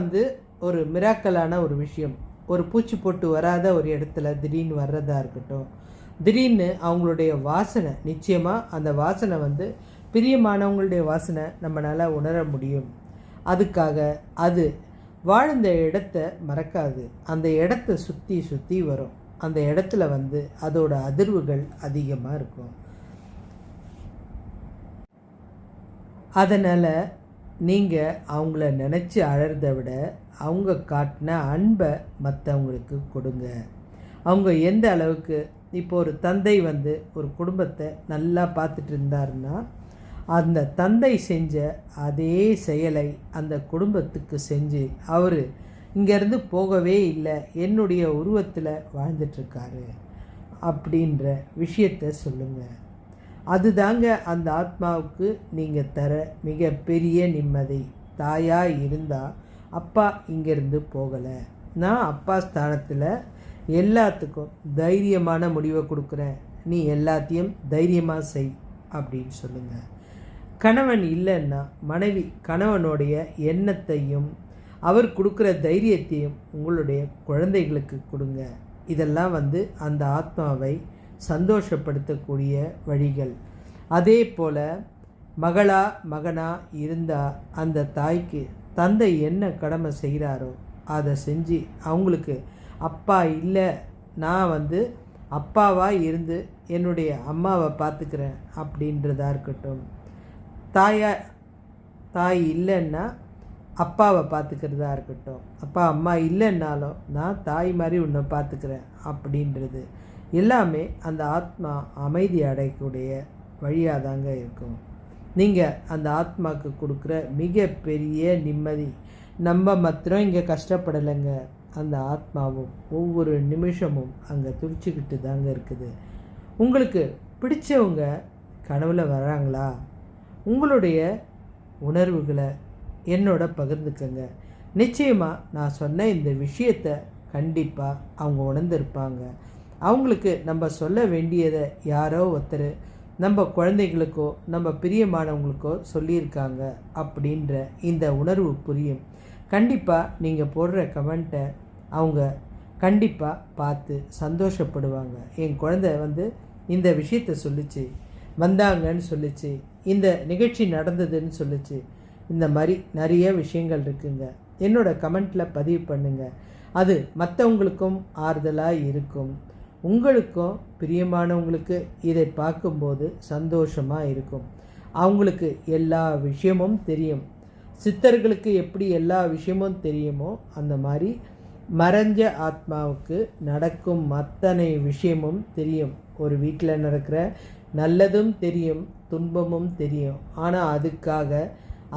ஒரு மிராக்கலான ஒரு விஷயம். ஒரு பூச்சி போட்டு வராத ஒரு இடத்துல திடீர்னு வர்றதா இருக்கட்டும். திடீர்னு அவங்களுடைய வாசனை, நிச்சயமாக அந்த வாசனை பிரியமானவங்களுடைய வாசனை நம்மளால் உணர முடியும். அதுக்காக அது வாழ்ந்த இடத்த மறக்காது. அந்த இடத்த சுற்றி வரும். அந்த இடத்துல அதோட அதிர்வுகள் அதிகமாக இருக்கும். அதனால் நீங்கள் அவங்கள நினச்சி அழறதை விட அவங்க காட்டின அன்பை மற்றவங்களுக்கு கொடுங்க. அவங்க எந்த அளவுக்கு இப்போ ஒரு தந்தை ஒரு குடும்பத்தை நல்லா பார்த்துட்டு இருந்தாருன்னா அந்த தந்தை செஞ்ச அதே செயலை அந்த குடும்பத்துக்கு செஞ்சு அவர் இங்கேருந்து போகவே இல்லை, என்னுடைய உருவத்தில் வாழ்ந்துட்டுருக்காரு அப்படின்ற விஷயத்தை சொல்லுங்கள். அதுதாங்க அந்த ஆத்மாவுக்கு நீங்கள் தர மிகப்பெரிய நிம்மதி. தாயாக இருந்தால் அப்பா இங்கேருந்து போகலை, நான் அப்பா ஸ்தானத்தில் எல்லாத்துக்கும் தைரியமான முடிவை கொடுக்குறேன், நீ எல்லாத்தையும் தைரியமாக செய் அப்படின்னு சொல்லுங்கள். கணவன் இல்லைன்னா மனைவி கணவனுடைய எண்ணத்தையும் அவர் கொடுக்குற தைரியத்தையும் உங்களுடைய குழந்தைகளுக்கு கொடுங்க. இதெல்லாம் அந்த ஆத்மாவை சந்தோஷப்படுத்தக்கூடிய வழிகள். அதே போல் மகனா இருந்தால் அந்த தாய்க்கு தந்தை என்ன கடமை செய்கிறாரோ அதை செஞ்சு அவங்களுக்கு அப்பா இல்லை, நான் அப்பாவாக இருந்து என்னுடைய அம்மாவை பார்த்துக்கிறேன் அப்படின்றதா இருக்கட்டும். தாய் இல்லைன்னா அப்பாவை பார்த்துக்கிறதா இருக்கட்டும். அப்பா அம்மா இல்லைன்னாலும் நான் தாய் மாதிரி உன்னை பார்த்துக்கிறேன் அப்படின்றது எல்லாமே அந்த ஆத்மா அமைதி அடையக்கூடிய வழியாக தாங்க இருக்கும். நீங்கள் அந்த ஆத்மாவுக்கு கொடுக்குற மிகப்பெரிய நிம்மதி. நம்ம மாத்திரம் இங்கே கஷ்டப்படலைங்க, அந்த ஆத்மாவும் ஒவ்வொரு நிமிஷமும் அங்கே துடிச்சிக்கிட்டு தாங்க இருக்குது. உங்களுக்கு பிடிச்சவங்க கனவுல வராங்களா? உங்களுடைய உணர்வுகளை என்னோட பகிர்ந்துக்கங்க. நிச்சயமாக நான் சொன்ன இந்த விஷயத்தை கண்டிப்பாக அவங்க உணர்ந்திருப்பாங்க. அவங்களுக்கு நம்ம சொல்ல வேண்டியதை யாரோ ஒருத்தர் நம்ம குழந்தைகளுக்கோ நம்ம பிரியமானவங்களுக்கோ சொல்லியிருக்காங்க அப்படின்ற இந்த உணர்வு புரியும். கண்டிப்பாக நீங்கள் போடுற கமெண்ட்டை அவங்க கண்டிப்பாக பார்த்து சந்தோஷப்படுவாங்க. என் குழந்தை இந்த விஷயத்தை சொல்லிச்சு, வந்தாங்கன்னு சொல்லிச்சு, இந்த நிகழ்ச்சி நடந்ததுன்னு சொல்லிச்சு. இந்த மாதிரி நிறைய விஷயங்கள் இருக்குங்க. என்னோடய கமெண்ட்டில் பதிவு பண்ணுங்கள். அது மற்றவங்களுக்கும் ஆறுதலாக இருக்கும். உங்களுக்கும் பிரியமானவங்களுக்கு இதை பார்க்கும்போது சந்தோஷமாக இருக்கும். அவங்களுக்கு எல்லா விஷயமும் தெரியும். சித்தர்களுக்கு எப்படி எல்லா விஷயமும் தெரியுமோ அந்த மாதிரி மறைஞ்ச ஆத்மாவுக்கு நடக்கும் அத்தனை விஷயமும் தெரியும். ஒரு வீட்டில் நடக்கிற நல்லதும் தெரியும், துன்பமும் தெரியும். ஆனால் அதுக்காக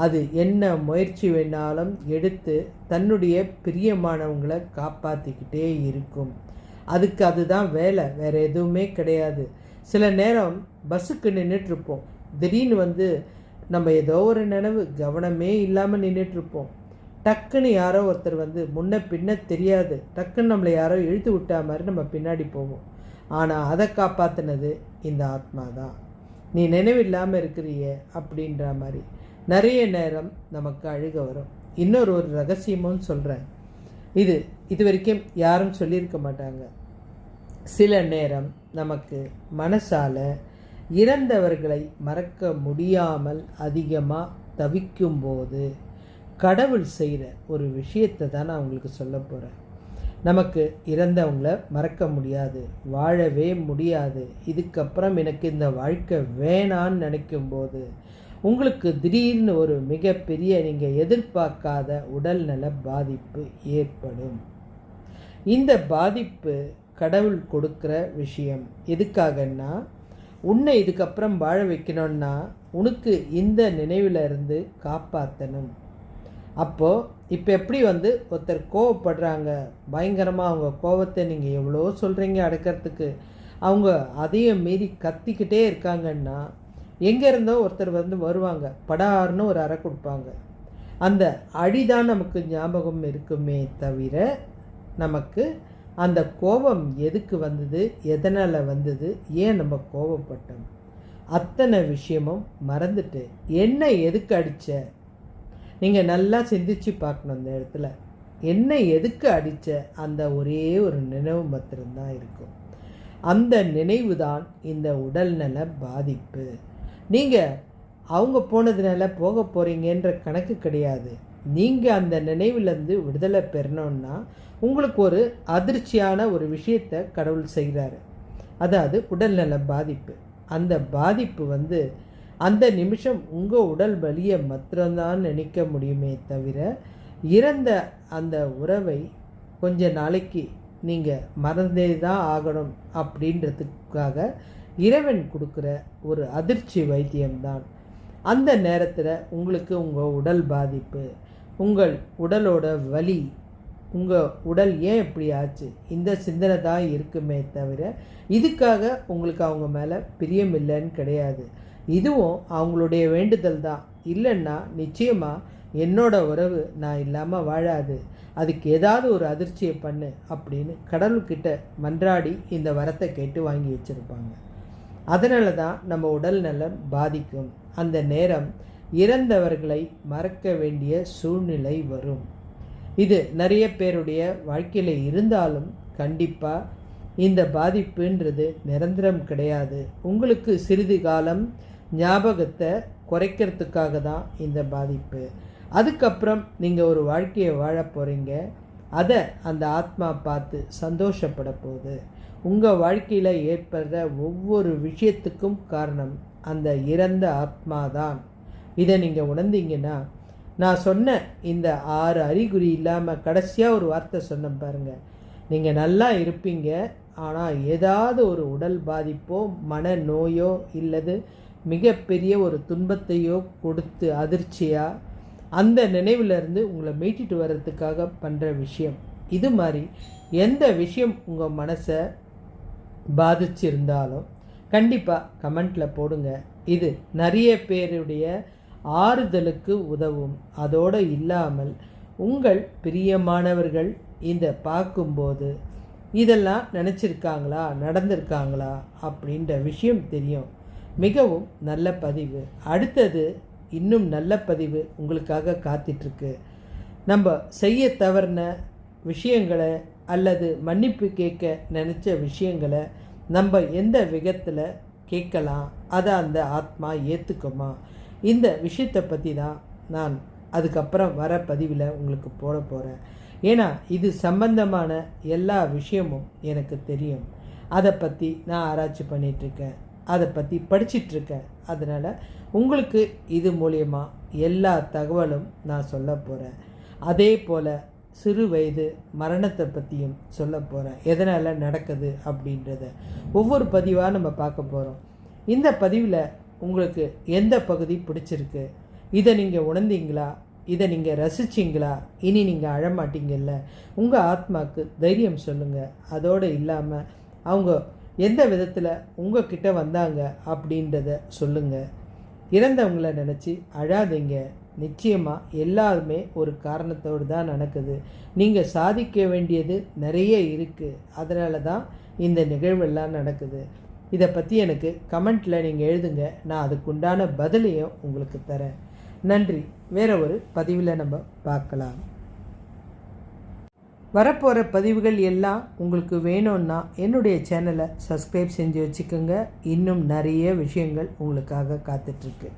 அது என்ன முயற்சி வேணாலும் எடுத்து தன்னுடைய பிரியமானவங்களை காப்பாற்றிக்கிட்டே இருக்கும். அதுக்கு அதுதான் வேலை, வேறு எதுவுமே கிடையாது. சில நேரம் பஸ்ஸுக்கு நின்றுட்டுருப்போம். திடீர்னு நம்ம ஏதோ ஒரு நினைவு கவனமே இல்லாமல் நின்றுட்டுருப்போம். டக்குன்னு யாரோ ஒருத்தர் முன்ன பின்ன தெரியாது, டக்குன்னு நம்மளை யாரோ இழுத்து விட்டா மாதிரி நம்ம பின்னாடி போவோம். ஆனால் அதை காப்பாற்றினது இந்த ஆத்மா தான். நீ நினைவில்லாமல் இருக்கிறிய அப்படின்ற மாதிரி நிறைய நேரம் நமக்கு அழுக வரும். இன்னொரு ரகசியமும் சொல்கிறேன். இது வரைக்கும் யாரும் சொல்லியிருக்க மாட்டாங்க. சில நேரம் நமக்கு மனசால் இறந்தவர்களை மறக்க முடியாமல் அதிகமாக தவிக்கும்போது கடவுள் செய்கிற ஒரு விஷயத்தை தான் நான் உங்களுக்கு சொல்ல போகிறேன். நமக்கு இறந்தவங்கள மறக்க முடியாது, வாழவே முடியாது, இதுக்கப்புறம் எனக்கு இந்த வாழ்க்கை வேணான்னு நினைக்கும்போது உங்களுக்கு திடீர்னு ஒரு மிகப்பெரிய நீங்கள் எதிர்பார்க்காத உடல்நல பாதிப்பு ஏற்படும். இந்த பாதிப்பு கடவுள் கொடுக்குற விஷயம். எதுக்காகன்னா, உன்னை இதுக்கப்புறம் வாழ வைக்கணும்னா உனக்கு இந்த நினைவில் இருந்து காப்பாற்றணும். அப்போது இப்போ எப்படி ஒருத்தர் கோவப்படுறாங்க, பயங்கரமாக அவங்க கோவத்தை நீங்கள் எவ்வளோ சொல்கிறீங்க அடக்கிறதுக்கு, அவங்க அதையும் மீறி கத்திக்கிட்டே இருக்காங்கன்னா எங்கே இருந்தோ ஒருத்தர் வருவாங்க, படார்னு ஒரு அறை கொடுப்பாங்க. அந்த அடிதான் நமக்கு ஞாபகம் இருக்குமே தவிர நமக்கு அந்த கோபம் எதுக்கு வந்தது, எதனால் வந்தது, ஏன் நம்ம கோபப்பட்டோம், அத்தனை விஷயமும் மறந்துட்டு என்ன எதுக்கு அடித்த, நீங்கள் நல்லா சிந்திச்சு பார்க்கணும். அந்த இடத்துல என்ன எதுக்கு அடித்த அந்த ஒரே ஒரு நினைவு மாத்திரம்தான் இருக்கும். அந்த நினைவு தான் இந்த உடல்நல பாதிப்பு. நீங்கள் அவங்க போனதுனால போக போகிறீங்கன்ற கணக்கு கிடையாது. நீங்கள் அந்த நினைவுலேருந்து விடுதலை பெறணுன்னா உங்களுக்கு ஒரு அதிர்ச்சியான ஒரு விஷயத்தை கடவுள் செய்கிறாரு. அதாவது உடல்நல பாதிப்பு. அந்த பாதிப்பு அந்த நிமிஷம் உங்கள் உடல் வலியை மாத்திரம்தான் நினைக்க முடியுமே தவிர இறந்த அந்த உறவை கொஞ்ச நாளைக்கு நீங்கள் மறந்தே தான் ஆகணும் அப்படின்றதுக்காக இறைவன் கொடுக்குற ஒரு அதிர்ச்சி வைத்தியம்தான். அந்த நேரத்தில் உங்களுக்கு உங்கள் உடல் பாதிப்பு, உங்கள் உடலோட வலி, உங்கள் உடல் ஏன் இப்படி ஆச்சு, இந்த சிந்தனை தான் இருக்குமே தவிர இதுக்காக உங்களுக்கு அவங்க மேலே பிரியம் இல்லைன்னு கிடையாது. இதுவும் அவங்களுடைய வேண்டுதல் தான். இல்லைன்னா நிச்சயமாக என்னோட உறவு நான் இல்லாமல் வாழாது, அதுக்கு ஏதாவது ஒரு அதிர்ச்சியை பண்ணு அப்படின்னு கடவுள்கிட்ட மன்றாடி இந்த வரத்தை கேட்டு வாங்கி வச்சுருப்பாங்க. அதனால தான் நம்ம உடல் நலம் பாதிக்கும். அந்த நேரம் இறந்தவர்களை மறக்க வேண்டிய சூழ்நிலை வரும். இது நிறைய பேருடைய வாழ்க்கையில் இருந்தாலும் கண்டிப்பாக இந்த பாதிப்புன்றது நிரந்தரம் கிடையாது. உங்களுக்கு சிறிது காலம் ஞாபகத்தை குறைக்கிறதுக்காக தான் இந்த பாதிப்பு. அதுக்கப்புறம் நீங்கள் ஒரு வாழ்க்கையை வாழ போகிறீங்க. அதை அந்த ஆத்மா பார்த்து சந்தோஷப்பட போகுது. உங்கள் வாழ்க்கையில் ஏற்படுற ஒவ்வொரு விஷயத்துக்கும் காரணம் அந்த இறந்த ஆத்மா தான். இதை நீங்கள் உணர்ந்தீங்கன்னா, நான் சொன்ன இந்த 6 அறிகுறி இல்லாமல் கடைசியாக ஒரு வார்த்தை சொன்னேன் பாருங்கள், நீங்கள் நல்லா இருப்பீங்க. ஆனால் ஏதாவது ஒரு உடல் பாதிப்போ மன நோயோ இல்லது மிகப்பெரிய ஒரு துன்பத்தையோ கொடுத்து அதிர்ச்சியாக அந்த நினைவிலிருந்து உங்களை மீட்டிட்டு வர்றதுக்காக பண்ணுற விஷயம். இது மாதிரி எந்த விஷயம் உங்கள் மனசை பாதிச்சிருந்தாலும் கண்டிப்பாக கமெண்ட்டில் போடுங்க. இது நிறைய பேருடைய ஆறுதலுக்கு உதவும். அதோடு இல்லாமல் உங்கள் பிரியமானவர்கள் இதை பார்க்கும்போது இதெல்லாம் நினச்சிருக்காங்களா, நடந்திருக்காங்களா அப்படின்ற விஷயம் தெரியும். மிகவும் நல்ல பதிவு. அடுத்தது இன்னும் நல்ல பதிவு உங்களுக்காக காத்துட்ருக்கு. நம்ம செய்ய தவறின விஷயங்களை அல்லது மன்னிப்பு கேட்க நினச்ச விஷயங்களை நம்ம எந்த விதத்தில் கேட்கலாம், அதை அந்த ஆத்மா ஏற்றுக்குமா, இந்த விஷயத்தை பற்றி தான் நான் அதுக்கப்புறம் வர பதிவில் உங்களுக்கு போட போகிறேன். ஏன்னா இது சம்பந்தமான எல்லா விஷயமும் எனக்கு தெரியும். அதை பற்றி நான் ஆராய்ச்சி பண்ணிகிட்ருக்கேன், அதை பற்றி படிச்சிட்ருக்கேன். அதனால் உங்களுக்கு இது மூலயமா எல்லா தகவலும் நான் சொல்ல போகிறேன். அதே போல் சிறு வயது மரணத்தை பற்றியும் சொல்ல போகிறேன், எதனால் நடக்குது அப்படின்றத ஒவ்வொரு பதிவாக நம்ம பார்க்க போகிறோம். இந்த பதிவில் உங்களுக்கு எந்த பகுதி பிடிச்சிருக்கு, இதை நீங்கள் உணர்ந்தீங்களா, இதை நீங்கள் ரசிச்சிங்களா, இனி நீங்கள் அழமாட்டீங்கல்ல, உங்கள் ஆத்மாவுக்கு தைரியம் சொல்லுங்கள். அதோடு இல்லாமல் அவங்க எந்த விதத்தில் உங்கள் கிட்ட வந்தாங்க அப்படின்றத சொல்லுங்கள். இறந்தவங்கள நினச்சி அழாதீங்க. நிச்சயமாக எல்லாருமே ஒரு காரணத்தோடு தான் நடக்குது. நீங்கள் சாதிக்க வேண்டியது நிறைய இருக்குது, அதனால தான் இந்த நிகழ்வெல்லாம் நடக்குது. இதை பற்றி எனக்கு கமெண்ட்டில் நீங்கள் எழுதுங்க, நான் அதுக்குண்டான பதிலையும் உங்களுக்கு தரேன். நன்றி. வேறு ஒரு பதிவில் நம்ம பார்க்கலாம். வரப்போகிற பதிவுகள் எல்லாம் உங்களுக்கு வேணும்னா என்னுடைய சேனலை சப்ஸ்கிரைப் செஞ்சு வச்சுக்கோங்க. இன்னும் நிறைய விஷயங்கள் உங்களுக்காக காத்துட்ருக்கு.